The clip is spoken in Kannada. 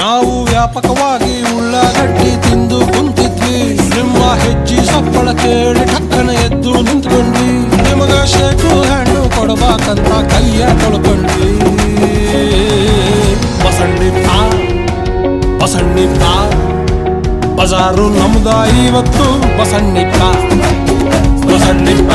ನಾವು ವ್ಯಾಪಕವಾಗಿ ಉಳ್ಳಾಗಡ್ಡಿ ತಿಂದು ಕುಂತಿದ್ವಿ, ನಿಮ್ಮ ಹೆಜ್ಜೆ ಸಪ್ಪಳ ಕೇಳಿ ಠಕ್ಕನ ಎದ್ದು ನಿಂತ್ಕೊಂಡ್ವಿ. ನಿಮಗ ಶೇಕು ಹಣ್ಣು ಕೊಡಬೇಕಂತ ಕೈಯ ತೊಳ್ಕೊಂಡ್ವಿ. ಬಸಣ್ಣಿಪ್ಪ ಬಸಣ್ಣಿಪ್ಪ ಬಜಾರು ನಮ್ದ ಇವತ್ತು. ಬಸಣ್ಣಿಪ್ಪ ಬಸಣ್ಣಿಪ್ಪ